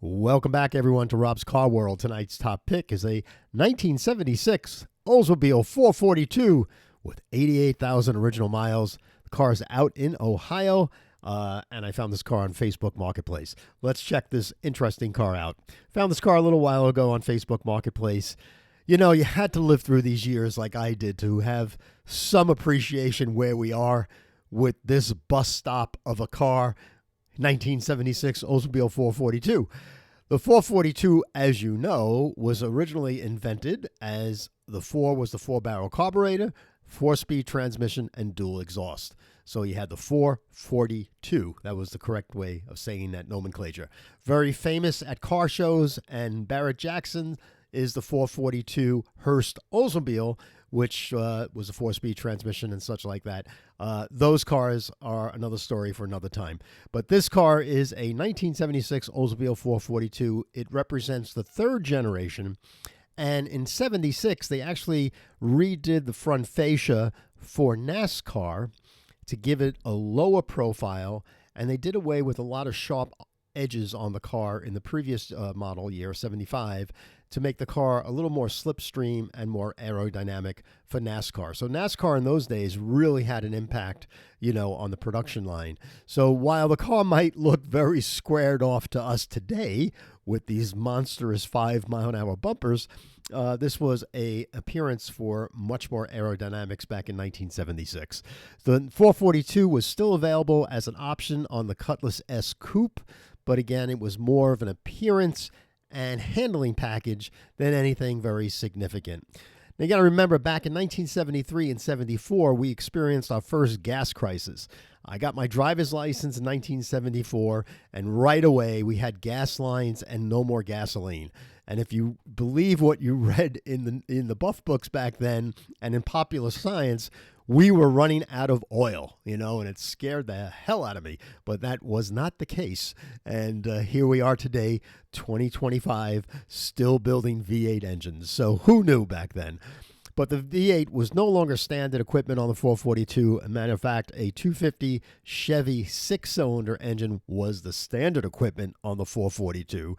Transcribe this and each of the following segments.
Welcome back, everyone, to Rob's Car World. Tonight's top pick is a 1976 Oldsmobile 442 with 88,000 original miles. The car is out in Ohio, and I found this car on Facebook Marketplace. Let's check this interesting car out. Found this car a little while ago on Facebook Marketplace. You know, you had to live through these years like I did to have some appreciation where we are with this bus stop of a car. 1976 Oldsmobile 442. The 442, as you know, was originally invented as the 4 was the 4-barrel carburetor, 4-speed transmission, and dual exhaust. So you had the 442. That was the correct way of saying that nomenclature. Very famous at car shows, and Barrett Jackson is the 442 Hearst Oldsmobile, which was a 4-speed transmission and such like that. Those cars are another story for another time. But this car is a 1976 Oldsmobile 442. It represents the third generation. And in 76, they actually redid the front fascia for NASCAR to give it a lower profile. And they did away with a lot of sharp edges on the car in the previous model year, 75, to make the car a little more slipstream and more aerodynamic for NASCAR. So NASCAR in those days really had an impact, you know, on the production line. So while the car might look very squared off to us today with these monstrous 5-mile-an-hour bumpers, this was a appearance for much more aerodynamics back in 1976. The 442 was still available as an option on the Cutlass S Coupe, but again, it was more of an appearance and handling package than anything very significant. Now, you got to remember, back in 1973 and 74, we experienced our first gas crisis. I got my driver's license in 1974, and right away we had gas lines and no more gasoline. And if you believe what you read in the buff books back then and in popular science, we were running out of oil, you know, and it scared the hell out of me. But that was not the case. And here we are today, 2025, still building V8 engines. So who knew back then? But the V8 was no longer standard equipment on the 442. As a matter of fact, a 250 Chevy 6-cylinder engine was the standard equipment on the 442.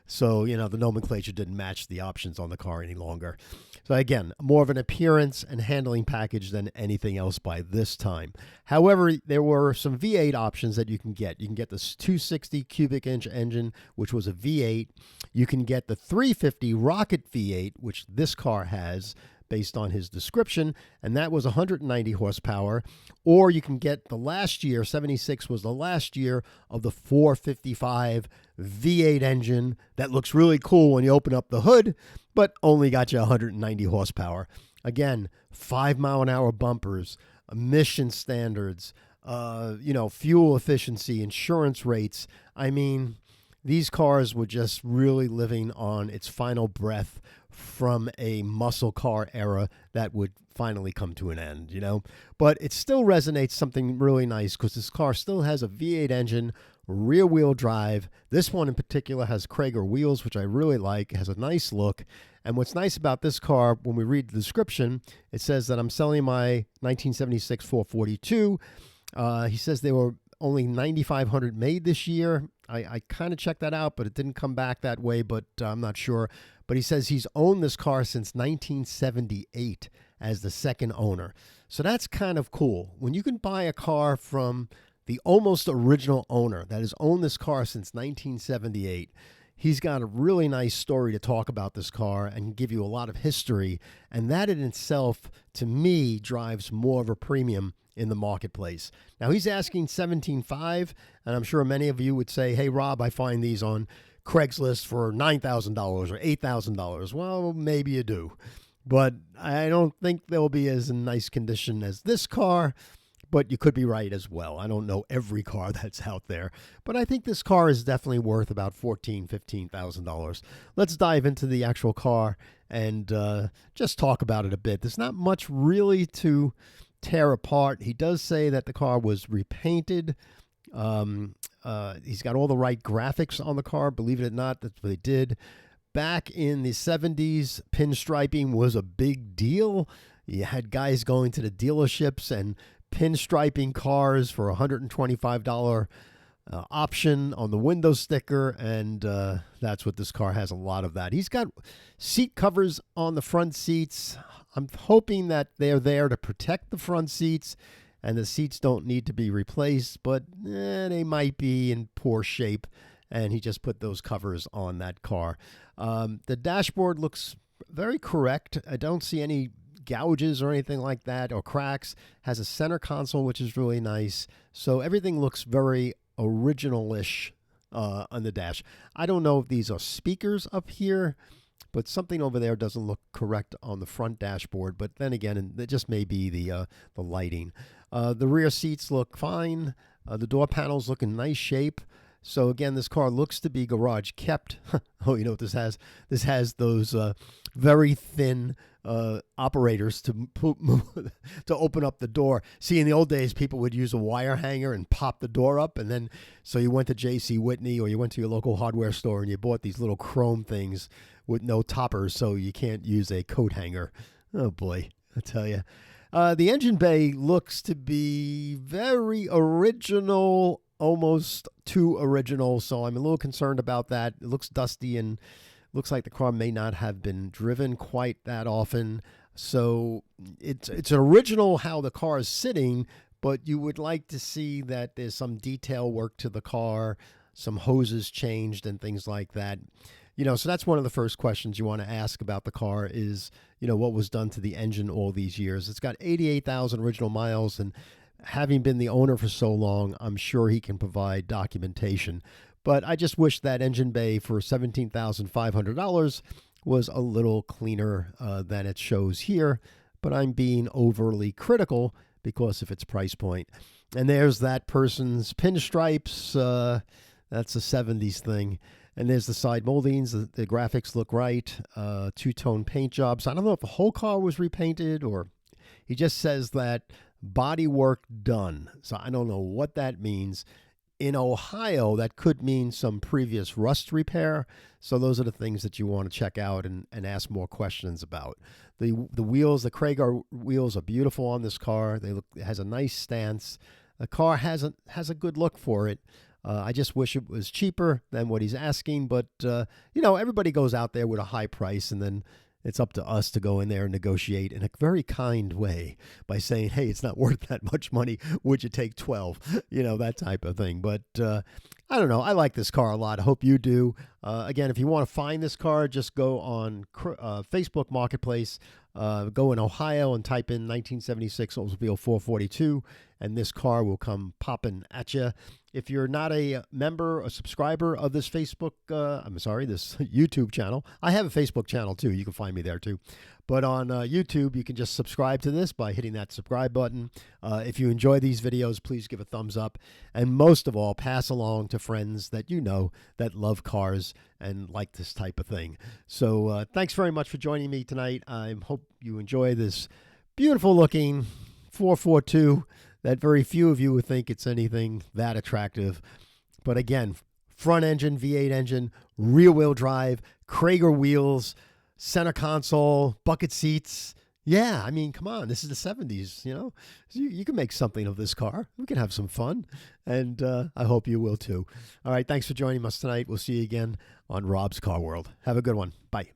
So, you know, the nomenclature didn't match the options on the car any longer. So, again, more of an appearance and handling package than anything else by this time. However, there were some V8 options that you can get. You can get this 260 cubic inch engine, which was a V8. You can get the 350 Rocket V8, which this car has, based on his description, and that was 190 horsepower. Or you can get the last year, 76 was the last year of the 455 V8 engine that looks really cool when you open up the hood, but only got you 190 horsepower. Again, 5-mile-an-hour bumpers, emission standards, fuel efficiency, insurance rates. I mean, these cars were just really living on its final breath from a muscle car era that would finally come to an end, you know. But it still resonates something really nice because this car still has a V8 engine, rear-wheel drive. This one in particular has Krager wheels, which I really like. It has a nice look. And what's nice about this car, when we read the description, it says that I'm selling my 1976 442. He says they were only 9,500 made this year. I kind of checked that out, but it didn't come back that way, but I'm not sure. But he says he's owned this car since 1978 as the second owner. So that's kind of cool. When you can buy a car from the almost original owner that has owned this car since 1978, he's got a really nice story to talk about this car and give you a lot of history. And that in itself, to me, drives more of a premium in the marketplace. Now, he's asking $17,500, and I'm sure many of you would say, hey, Rob, I find these on Craigslist for $9,000 or $8,000. Well, maybe you do. But I don't think they'll be as in nice condition as this car, but you could be right as well. I don't know every car that's out there, but I think this car is definitely worth about $14,000, $15,000. Let's dive into the actual car and just talk about it a bit. There's not much really to tear apart. He does say that the car was repainted. He's got all the right graphics on the car. Believe it or not, that's what they did. Back in the 70s, pinstriping was a big deal. You had guys going to the dealerships and pinstriping cars for $125 option on the window sticker, and that's what this car has, a lot of that. He's got seat covers on the front seats. I'm hoping that they're there to protect the front seats and the seats don't need to be replaced, but they might be in poor shape, and he just put those covers on that car. The dashboard looks very correct. I don't see any gouges or anything like that or cracks. Has a center console, which is really nice. So everything looks very original-ish on the dash. I don't know if these are speakers up here, but something over there doesn't look correct on the front dashboard. But then again, it just may be the lighting. The rear seats look fine. The door panels look in nice shape. So again, this car looks to be garage kept. Oh, you know what this has? This has those very thin operators to open up the door. See, in the old days, people would use a wire hanger and pop the door up, and then so you went to J.C. Whitney or you went to your local hardware store and you bought these little chrome things with no toppers, so you can't use a coat hanger. Oh boy, I tell you. The engine bay looks to be very original, almost too original, so I'm a little concerned about that. It looks dusty and looks like the car may not have been driven quite that often. So it's original how the car is sitting, but you would like to see that there's some detail work to the car, some hoses changed and things like that. You know, so that's one of the first questions you want to ask about the car is, you know, what was done to the engine all these years. It's got 88,000 original miles, and having been the owner for so long, I'm sure he can provide documentation. But I just wish that engine bay for $17,500 was a little cleaner than it shows here. But I'm being overly critical because of its price point. And there's that person's pinstripes. That's a 70s thing. And there's the side moldings. The graphics look right. Two-tone paint jobs. I don't know if the whole car was repainted or he just says that body work done. So I don't know what that means. In Ohio, that could mean some previous rust repair. So those are the things that you want to check out and ask more questions about. The wheels, the Krager wheels are beautiful on this car. It has a nice stance. The car has a good look for it. I just wish it was cheaper than what he's asking. But, you know, everybody goes out there with a high price, and then it's up to us to go in there and negotiate in a very kind way by saying, hey, it's not worth that much money. Would you take 12? You know, that type of thing. But I don't know. I like this car a lot. I hope you do. Again, if you want to find this car, just go on Facebook Marketplace. Go in Ohio and type in 1976 Oldsmobile 442, and this car will come popping at you. If you're not a member, a subscriber of this this YouTube channel, I have a Facebook channel too. You can find me there too. But on YouTube, you can just subscribe to this by hitting that subscribe button. If you enjoy these videos, please give a thumbs up. And most of all, pass along to friends that you know that love cars and like this type of thing. So thanks very much for joining me tonight. I hope you enjoy this beautiful looking 442 that very few of you would think it's anything that attractive. But again, front engine, V8 engine, rear wheel drive, Krager wheels, center console, bucket seats. Yeah, I mean, come on, this is the 70s, you know. You can make something of this car. We can have some fun, and I hope you will too. All right, thanks for joining us tonight. We'll see you again on Rob's Car World. Have a good one. Bye.